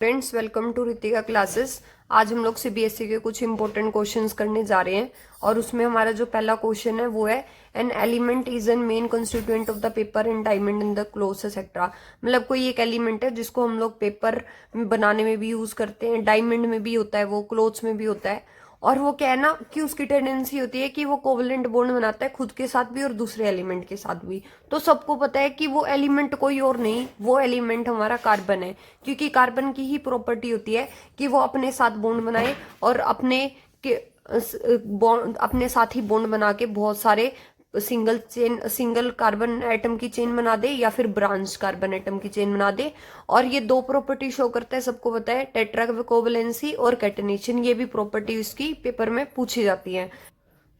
Friends, welcome to Ritika classes. आज हम लोग सीबीएसई के कुछ इंपॉर्टेंट क्वेश्चंस करने जा रहे हैं और उसमें हमारा जो पहला क्वेश्चन है वो है an element is an main constituent of the paper and diamond in the clothes etcetera. मतलब कोई एक एलिमेंट है जिसको हम लोग पेपर बनाने में भी यूज करते हैं, डायमंड में भी होता है, वो क्लोथ्स में भी होता है। और वो क्या है ना कि उसकी टेंडेंसी होती है कि वो कोवलेंट बॉन्ड बनाता है खुद के साथ भी और दूसरे एलिमेंट के साथ भी। तो सबको पता है कि वो एलिमेंट कोई और नहीं, वो एलिमेंट हमारा कार्बन है, क्योंकि कार्बन की ही प्रॉपर्टी होती है कि वो अपने साथ बॉन्ड बनाए और अपने साथ ही बॉन्ड बना के बहुत सारे सिंगल कार्बन एटम की चेन बना दे या फिर ब्रांच कार्बन एटम की चेन बना दे। और ये दो प्रॉपर्टी शो करता है, सबको पता है, टेट्रा कोवलेंसी और कैटेनेशन। ये भी प्रॉपर्टी इसकी पेपर में पूछी जाती है।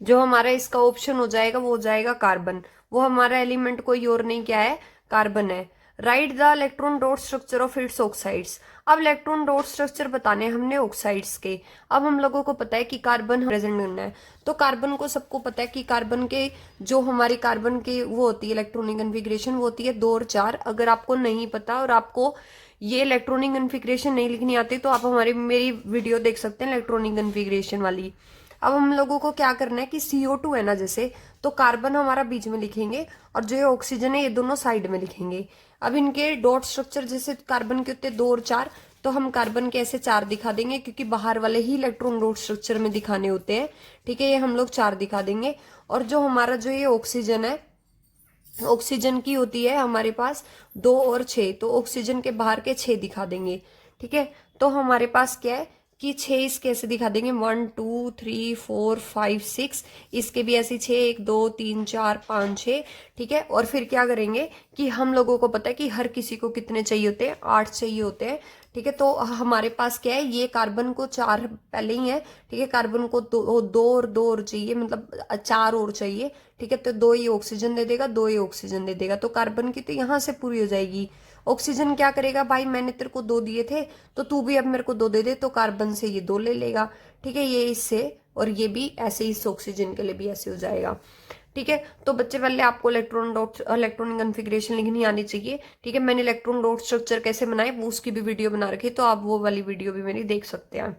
जो हमारा इसका ऑप्शन हो जाएगा वो हो जाएगा कार्बन। वो हमारा एलिमेंट कोई और नहीं, क्या है, कार्बन है। Right the electron dot structure of its oxides. अब इलेक्ट्रॉन डॉट स्ट्रक्चर बताने हमने ऑक्साइड्स के। अब हम लोगों को पता है कि कार्बन प्रेजेंट करना है, तो कार्बन को सबको पता है कि कार्बन के जो हमारी कार्बन के वो होती है इलेक्ट्रॉनिक कन्फिग्रेशन, वो होती है 2 और 4। अगर आपको नहीं पता और आपको ये इलेक्ट्रॉनिक कन्फिग्रेशन नहीं लिखनी आती तो आप हमारी मेरी वीडियो देख सकते हैं इलेक्ट्रॉनिक कन्फिग्रेशन वाली। अब हम लोगों को क्या करना है कि CO2 है ना, जैसे, तो कार्बन हमारा बीच में लिखेंगे और जो ये ऑक्सीजन है ये दोनों साइड में लिखेंगे। अब इनके डॉट स्ट्रक्चर जैसे कार्बन के होते 2 और 4, तो हम कार्बन के ऐसे 4 दिखा देंगे क्योंकि बाहर वाले ही इलेक्ट्रॉन डॉट स्ट्रक्चर में दिखाने होते हैं। ठीक है, ये हम लोग 4 दिखा देंगे। और जो हमारा जो ये ऑक्सीजन है, ऑक्सीजन की होती है हमारे पास 2 और 6, तो ऑक्सीजन के बाहर के 6 दिखा देंगे। ठीक है, तो हमारे पास क्या है कि 6 इसके ऐसे दिखा देंगे, 1 2 3 4 5 6। इसके भी ऐसे 6, 1 2 3 4 5 6। ठीक है, और फिर क्या करेंगे कि हम लोगों को पता है कि हर किसी को कितने चाहिए होते हैं, 8 चाहिए होते हैं। ठीक है, तो हमारे पास क्या है, ये कार्बन को 4 पहले ही है। ठीक है, कार्बन को 2 और चाहिए, मतलब 4 और चाहिए। ठीक है, तो 2 ये ऑक्सीजन दे देगा, 2 ये ऑक्सीजन दे देगा, तो कार्बन की तो यहाँ से पूरी हो जाएगी। ऑक्सीजन क्या करेगा, भाई मैंने तेरे को 2 दिए थे तो तू भी अब मेरे को 2 दे दे, तो कार्बन से ये 2 ले लेगा। ठीक है, ये इससे और ये भी ऐसे ही, इस ऑक्सीजन के लिए भी ऐसे हो जाएगा। ठीक है, तो बच्चे पहले आपको इलेक्ट्रॉनिक कन्फिग्रेशन लिखनी आनी चाहिए। ठीक है, मैंने इलेक्ट्रॉन डॉट स्ट्रक्चर कैसे बनाए वो उसकी भी वीडियो बना रखी है, तो आप वो वाली वीडियो भी मेरी देख सकते हैं।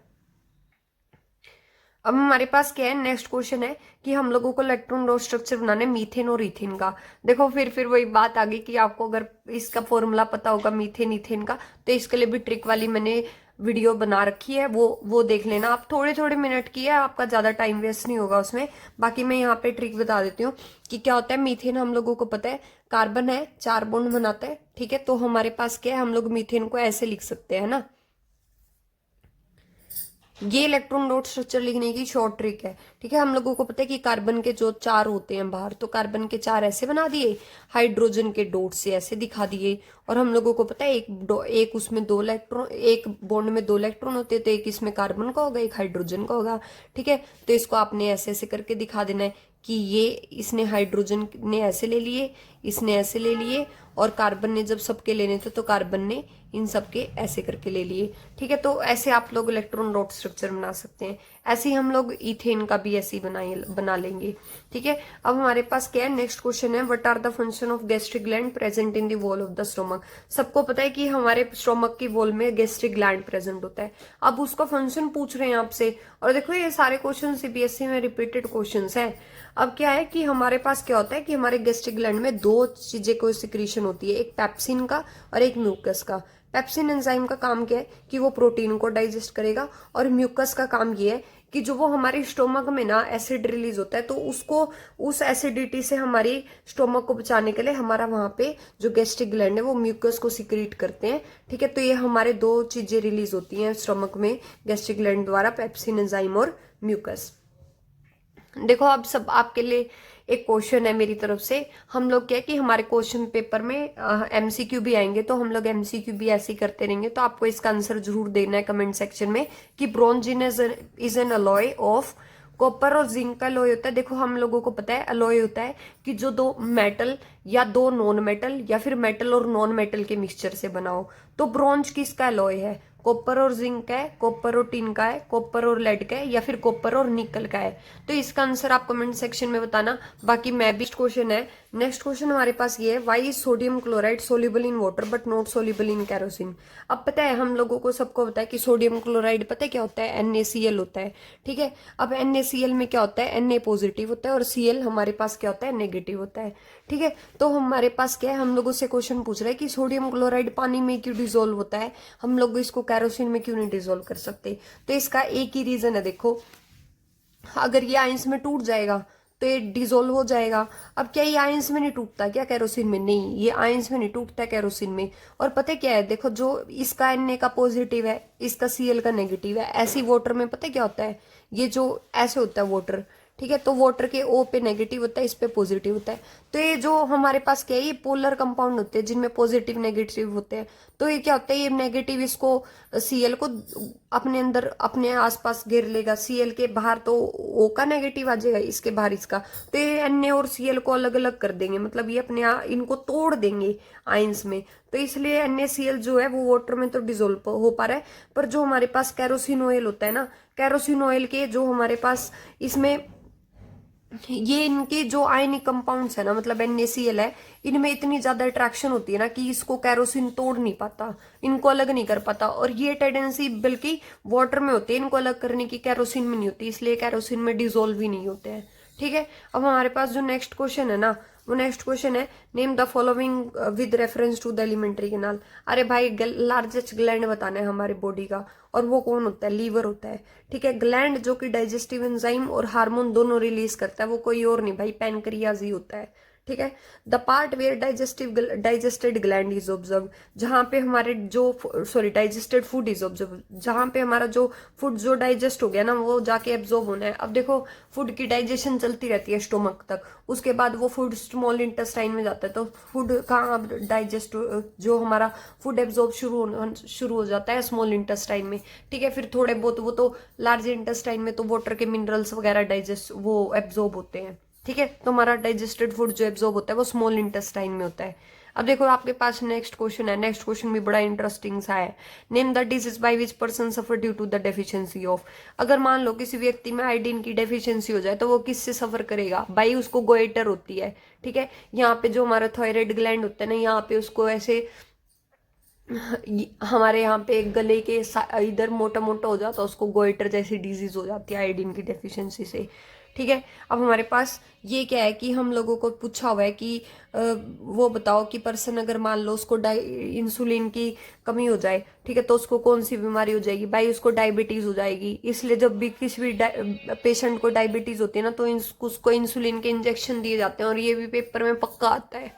अब हमारे पास क्या है, नेक्स्ट क्वेश्चन है कि हम लोगों को इलेक्ट्रॉन डॉट स्ट्रक्चर बनाना है मीथेन और इथेन का। देखो फिर वही बात आ गई कि आपको अगर इसका फॉर्मूला पता होगा मीथेन इथेन का, तो इसके लिए भी ट्रिक वाली मैंने वीडियो बना रखी है, वो देख लेना। आप थोड़े थोड़े मिनट की है, आपका ज्यादा टाइम वेस्ट नहीं होगा उसमें। बाकी मैं यहाँ पे ट्रिक बता देती हूँ कि क्या होता है। मीथेन हम लोगों को पता है कार्बन है, 4 बॉन्ड बनाता है। ठीक है, तो हमारे पास क्या है, हम लोग मीथेन को ऐसे लिख सकते हैं ना। ये इलेक्ट्रॉन डॉट स्ट्रक्चर लिखने की शॉर्ट ट्रिक है। ठीक है, हम लोगों को पता है कि कार्बन के जो 4 होते हैं बाहर, तो कार्बन के 4 ऐसे बना दिए, हाइड्रोजन के डॉट से ऐसे दिखा दिए। और हम लोगों को पता है एक उसमें 2 इलेक्ट्रॉन, एक बॉन्ड में 2 इलेक्ट्रॉन होते हैं, तो एक इसमें कार्बन का होगा, एक हाइड्रोजन का होगा। ठीक है, तो इसको आपने ऐसे ऐसे करके दिखा देना है कि ये इसने हाइड्रोजन ने ऐसे ले लिए, इसने ऐसे ले लिए, और कार्बन ने जब सबके लेने थे तो कार्बन ने इन सबके ऐसे करके ले लिए। ठीक है, तो ऐसे आप लोग इलेक्ट्रॉन डॉट स्ट्रक्चर बना सकते हैं। ऐसे ही हम लोग इथेन का भी ऐसे ही बना लेंगे। ठीक है, अब हमारे पास क्या है, नेक्स्ट क्वेश्चन है, what are the function of gastric gland present in the wall of the stomach. सबको पता है कि हमारे स्टोमक की वॉल में गैस्ट्रिक ग्लैंड प्रेजेंट होता है। अब उसका फंक्शन पूछ रहे हैं आपसे, और देखो ये सारे क्वेश्चन सीबीएसई में रिपीटेड क्वेश्चन है। अब क्या है कि हमारे पास क्या होता है कि हमारे गैस्ट्रिक ग्लैंड में 2 चीजें को सिक्रीशन होती है, एक पेप्सिन का और एक म्यूकस का। पेप्सिन एंजाइम का काम क्या है कि वो प्रोटीन को डाइजेस्ट करेगा, और म्यूकस का काम ये है कि जो वो हमारे स्टोमक में ना एसिड रिलीज होता है, तो उसको, उस एसिडिटी से हमारी स्टोमक को बचाने के लिए हमारा वहां पे जो गैस्ट्रिक ग्लैंड है वो म्यूकस को सिक्रीट करते हैं। ठीक है, तो ये हमारे 2 चीजें रिलीज होती हैं स्टोमक में गैस्ट्रिक ग्लैंड द्वारा, पेप्सिन एंजाइम और म्यूकस। देखो अब सब आपके लिए एक क्वेश्चन है मेरी तरफ से। हम लोग क्या है कि हमारे क्वेश्चन पेपर में एमसीक्यू भी आएंगे, तो हम लोग एमसीक्यू भी ऐसे ही करते रहेंगे। तो आपको इसका आंसर जरूर देना है कमेंट सेक्शन में कि bronze is an alloy of copper और जिंक का अलॉय होता है। देखो हम लोगों को पता है अलॉय होता है कि जो 2 मेटल या 2 नॉन मेटल या फिर मेटल और नॉन मेटल के मिक्सचर से बना हो। तो ब्रॉन्ज किसका अलॉय है, कॉपर और जिंक का है, कॉपर और टिन का है, कॉपर और लेड का है, या फिर कॉपर और निकल का है। तो इसका आंसर आप कमेंट सेक्शन में बताना। बाकी मैं भी क्वेश्चन है, नेक्स्ट क्वेश्चन हमारे पास ये है, why is sodium chloride soluble in water but not soluble in kerosene. अब पता है हम लोगों को सबको पता है कि सोडियम क्लोराइड पता है क्या होता है, NaCl होता है। ठीक है, अब NaCl में क्या होता है, Na पॉजिटिव होता है और Cl हमारे पास क्या होता है, नेगेटिव होता है। ठीक है, तो हमारे पास क्या है, हम लोगों से क्वेश्चन पूछ रहा है कि सोडियम क्लोराइड पानी में क्यों डिजोल्व होता है, हम लोग इसको कैरोसिन में क्यों नहीं डिजोल्व कर सकते। तो इसका एक ही रीजन है, देखो अगर ये आयंस में टूट जाएगा तो ये डिजोल्व हो जाएगा। अब क्या ये आयंस में नहीं टूटता क्या केरोसिन में, नहीं ये आयंस में नहीं टूटता केरोसिन में। और पता है क्या है, देखो जो इसका Na का पॉजिटिव है, इसका Cl का नेगेटिव है, ऐसी वाटर में पता है क्या होता है, ये जो ऐसे होता है वाटर, ठीक है, तो वाटर के O पे नेगेटिव होता है, इस पे पॉजिटिव होता है। तो ये जो हमारे पास क्या है, ये पोलर कंपाउंड होते हैं जिनमें पॉजिटिव नेगेटिव होते हैं। तो ये क्या होता है, ये नेगेटिव इसको Cl को अपने अंदर अपने आसपास घेर लेगा, Cl के बाहर तो O का नेगेटिव आ जाएगा, इसके बाहर इसका। तो ये Na और Cl को अलग अलग कर देंगे, मतलब ये अपने इनको तोड़ देंगे आयंस में। तो इसलिए NaCl जो है वो वाटर में तो डिजोल्व हो पा रहा है। पर जो हमारे पास कैरोसिन ऑयल होता है ना, कैरोसिन ऑयल के जो हमारे पास इसमें ये इनके जो आयनिक कंपाउंड्स है ना, मतलब NaCl है, इनमें इतनी ज्यादा अट्रैक्शन होती है ना कि इसको कैरोसिन तोड़ नहीं पाता, इनको अलग नहीं कर पाता। और ये टेंडेंसी बल्कि वाटर में होती है इनको अलग करने की, कैरोसिन में नहीं होती, इसलिए कैरोसिन में डिजोल्व ही नहीं होते हैं। ठीक है, अब हमारे पास जो नेक्स्ट क्वेश्चन है ना, वो नेक्स्ट क्वेश्चन है, name the following with reference to the alimentary canal. अरे भाई लार्जेस्ट ग्लैंड बताना है हमारे बॉडी का, और वो कौन होता है, लीवर होता है। ठीक है, ग्लैंड जो कि डाइजेस्टिव एंजाइम और हार्मोन दोनों रिलीज करता है, वो कोई और नहीं भाई, पैनक्रियाज ही होता है। ठीक है, the part where digested gland is absorb, जहां पे हमारे जो sorry digested food is absorb, जहां पे हमारा जो फूड जो डाइजेस्ट हो गया ना वो जाके एब्जॉर्ब होना है। अब देखो फूड की डाइजेशन चलती रहती है स्टोमक तक, उसके बाद वो फूड स्मॉल इंटेस्टाइन में जाता है, तो फूड कहाँ डाइजेस्ट, जो हमारा फूड एब्जॉर्ब शुरू हो जाता है स्मॉल इंटेस्टाइन में। ठीक है, फिर थोड़े बहुत वो तो लार्ज इंटेस्टाइन में तो वाटर के मिनरल्स वगैरह डाइजेस्ट वो एब्जॉर्ब होते हैं। ठीक है, तो हमारा डाइजेस्टेड फूड जो एब्जॉर्ब होता है वो स्मॉल इंटेस्टाइन में होता है। अब देखो आपके पास नेक्स्ट क्वेश्चन है, नेक्स्ट क्वेश्चन भी बड़ा इंटरेस्टिंग सा है, name the disease by which person suffer due to the deficiency of. अगर मान लो किसी व्यक्ति में आयोडीन की डेफिशिएंसी हो जाए तो वो किससे सफर करेगा, भाई उसको गोइटर होती है। ठीक है, यहाँ पे जो हमारा थायराइड ग्लैंड होता है ना, यहाँ पे उसको ऐसे हमारे यहाँ पे गले के इधर मोटा मोटा हो जाता है, उसको गोइटर जैसी डिजीज हो जाती है आयोडीन की डेफिशिएंसी से। ठीक है, अब हमारे पास ये क्या है कि हम लोगों को पूछा हुआ है कि वो बताओ कि पर्सन अगर मान लो उसको इंसुलिन की कमी हो जाए, ठीक है, तो उसको कौन सी बीमारी हो जाएगी, भाई उसको डायबिटीज हो जाएगी। इसलिए जब भी किसी भी पेशेंट को डायबिटीज होती है ना, तो उसको इंसुलिन के इंजेक्शन दिए जाते हैं, और ये भी पेपर में पक्का आता है।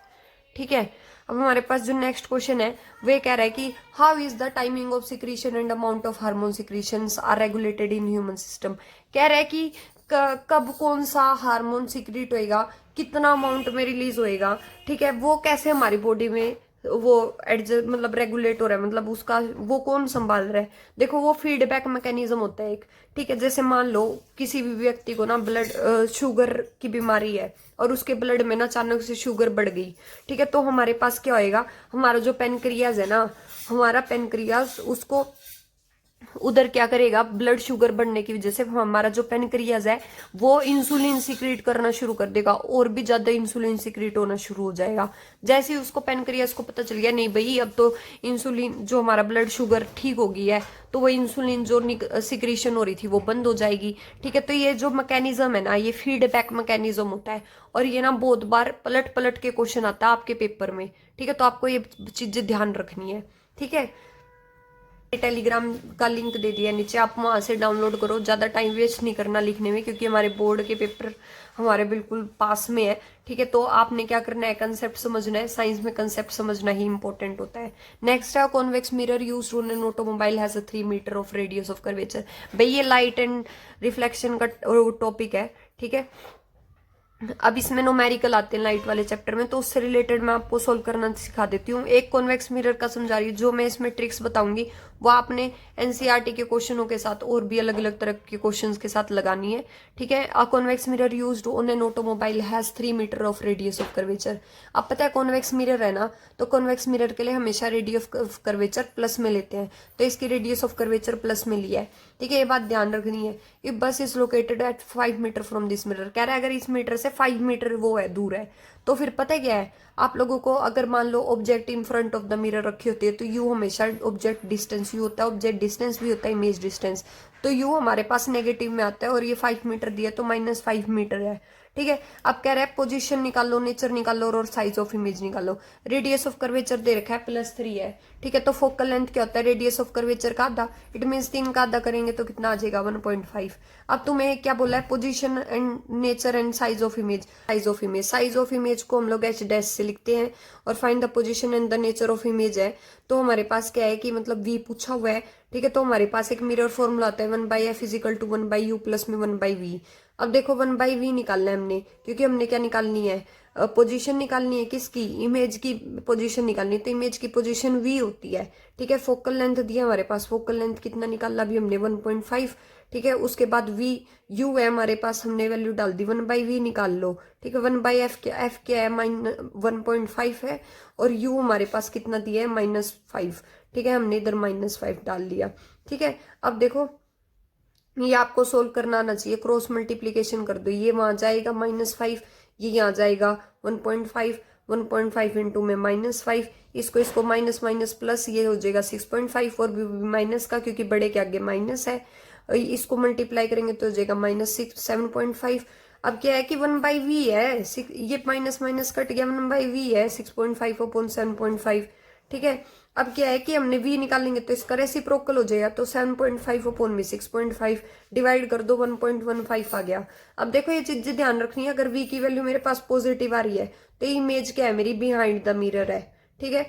ठीक है, अब हमारे पास जो नेक्स्ट क्वेश्चन है वे कह रहा है कि how is the timing of secretion and amount of hormone secretions are regulated in human system. कह रहा है कि कब कौन सा हार्मोन सिक्रीट होएगा, कितना अमाउंट में रिलीज होएगा, ठीक है, वो कैसे हमारी बॉडी में वो एडजस्ट मतलब रेगुलेट हो रहा है, मतलब उसका वो कौन संभाल रहा है। देखो वो फीडबैक मैकेनिज्म होता है एक। ठीक है, जैसे मान लो किसी भी व्यक्ति को ना ब्लड शुगर की बीमारी है और उसके ब्लड में ना अचानक से शुगर बढ़ गई, ठीक है, तो हमारे पास क्या होएगा, हमारा जो पेनक्रियाज है ना, हमारा पेनक्रियाज उसको उधर क्या करेगा, ब्लड शुगर बढ़ने की वजह से हमारा जो पेनक्रियाज है वो इंसुलिन सिक्रीट करना शुरू कर देगा, और भी ज्यादा इंसुलिन सिक्रीट होना शुरू हो जाएगा। जैसे ही उसको पेनक्रियाज को पता चल गया नहीं भाई अब तो इंसुलिन जो हमारा ब्लड शुगर ठीक हो गई है, तो वो इंसुलिन जो सिक्रीशन हो रही थी वो बंद हो जाएगी। ठीक है, तो ये जो मैकेनिज्म है ना, ये फीडबैक मैकेनिज्म होता है, और ये ना बहुत बार पलट पलट के क्वेश्चन आता है आपके पेपर में। ठीक है, तो आपको ये चीजें ध्यान रखनी है। ठीक है, टेलीग्राम का लिंक दे दिया नीचे, आप वहां से डाउनलोड करो, ज्यादा टाइम वेस्ट नहीं करना लिखने में, क्योंकि हमारे बोर्ड के पेपर हमारे बिल्कुल पास में है। ठीक है, तो आपने क्या करना है, कंसेप्ट समझना है, साइंस में कंसेप्ट समझना ही इंपॉर्टेंट होता है। नेक्स्ट है convex mirror used on an automobile has a 3 metre of radius of curvature. भाई ये लाइट एंड रिफ्लेक्शन का टॉपिक है। ठीक है, अब इसमें नोमेरिकल आते हैं लाइट वाले चैप्टर में, तो उससे रिलेटेड मैं आपको सोल्व करना सिखा देती हूँ। एक कॉन्वेक्स मिरर का समझा रही हूँ, जो मैं इसमें ट्रिक्स बताऊंगी वो आपने एनसीईआरटी के क्वेश्चनों के साथ और भी अलग अलग तरह के क्वेश्चंस के साथ लगानी है, ठीक है। A convex mirror used on an automobile has 3 metre of radius of curvature. अब पता है कॉन्वेक्स मिरर है ना, तो कॉन्वेक्स मिरर के लिए हमेशा रेडियस ऑफ कर्वेचर प्लस में लेते हैं, तो इसकी रेडियस ऑफ कर्वेचर प्लस में लिया है, ठीक है। ये बात ध्यान रखनी है। If bus is located at 5 metre from this mirror, कह रहा है अगर इस मीटर से 5 मीटर वो है दूर है, तो फिर पता है क्या है, आप लोगों को अगर मान लो object in front of the mirror रखी होती है तो यू हमेशा ऑब्जेक्ट डिस्टेंस यू होता है, ऑब्जेक्ट डिस्टेंस भी होता है इमेज डिस्टेंस, तो यू हमारे पास नेगेटिव में आता है और ये 5 मीटर दिया तो -5 मीटर है, ठीक है। अब कह रहा है पोजीशन निकालो, नेचर निकालो और साइज ऑफ इमेज निकालो। रेडियस ऑफ कर्वेचर दे रखा है +3 है, ठीक है। तो फोकल लेंथ क्या होता है, रेडियस ऑफ कर्वेचर का आधा, इट मीन 3 का आधा करेंगे तो कितना आ जाएगा 1.5। अब तुम्हें क्या बोला है, position and nature and size of image. Size of image को हम लोग h' से लिखते हैं और find the position and the nature of image है, तो हमारे पास क्या है कि मतलब v पूछा हुआ है, ठीक है। तो हमारे पास एक मिरर फॉर्मूला आता है 1/f = 1/u प्लस में 1/v। अब देखो 1/v निकालना है हमने, क्योंकि हमने क्या निकालनी है, पोजीशन निकालनी है, किसकी, इमेज की पोजीशन निकालनी है, तो इमेज की पोजीशन v होती है, ठीक है। फोकल लेंथ दिया हमारे पास, फोकल लेंथ कितना निकाला अभी हमने 1.5, ठीक है। उसके बाद v u है हमारे पास, हमने वैल्यू डाल दी 1/v निकाल लो, ठीक है। 1/f क्या है, 1.5 है और u हमारे पास कितना दिया है -5, ठीक है। हमने इधर -5 डाल लिया, ठीक है। अब देखो ये आपको सोल्व करना आना चाहिए, क्रॉस मल्टीप्लीकेशन कर दो, ये वहां जाएगा -5, ये यहाँ जाएगा 1.5, 1.5 इंटू में -5, इसको माइनस माइनस प्लस, ये हो जाएगा 6.5 और भी माइनस का क्योंकि बड़े के आगे माइनस है, इसको मल्टीप्लाई करेंगे तो हो जाएगा -7.5। अब क्या है कि 1/v है, ये माइनस माइनस कट गया, 1/v है 6.5 अपॉन 7.5, ठीक है। अब क्या है कि हमने v निकालेंगे तो इसका रेसिप्रोकल हो जाएगा, तो 7.5 अपॉन में 6.5 डिवाइड कर दो 1.15 आ गया। अब देखो ये चीज ध्यान रखनी है, अगर v की वैल्यू मेरे पास पॉजिटिव आ रही है तो इमेज क्या है मेरी बिहाइंड द मिरर है, ठीक है।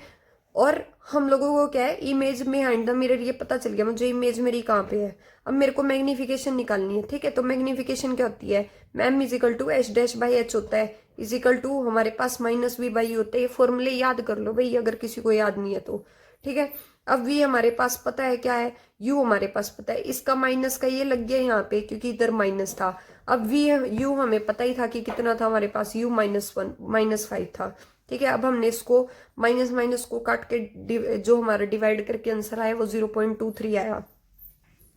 और हम लोगों को क्या है, इमेज बिहाइंड द मिरर ये पता चल गया मुझे, इमेज मेरी कहाँ पे है। अब मेरे को मैग्निफिकेशन निकालनी है, ठीक है। तो मैग्निफिकेशन क्या होती है, m h'/h होता है, = हमारे पास -v/u होता है। ये फॉर्मूले याद कर लो भाई अगर किसी को याद नहीं है तो, ठीक है। अब v हमारे पास पता है क्या है, u हमारे पास पता है, इसका माइनस का ये लग गया यहाँ पे क्योंकि इधर माइनस था। अब u हमें पता ही था कि कितना था हमारे पास, u -5 था, ठीक है। अब हमने इसको माइनस माइनस को काट के जो हमारा डिवाइड करके आंसर आया वो 0.23 आया।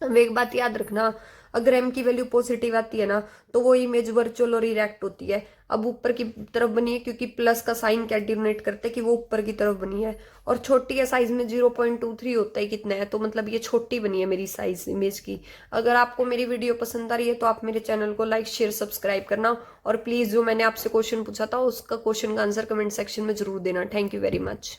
अब एक बात याद रखना, अगर m की वैल्यू पॉजिटिव आती है ना तो वो इमेज वर्चुअल और इरेक्ट होती है। अब ऊपर की तरफ बनी है क्योंकि प्लस का साइन क्या डिनोट करते हैं कि वो ऊपर की तरफ बनी है, और छोटी है साइज में 0.23 होता है कितना है, तो मतलब ये छोटी बनी है मेरी साइज इमेज की। अगर आपको मेरी वीडियो पसंद आ रही है तो आप मेरे चैनल को लाइक शेयर सब्सक्राइब करना, और प्लीज जो मैंने आपसे क्वेश्चन पूछा था उसका क्वेश्चन का आंसर कमेंट सेक्शन में जरूर देना। Thank you very much.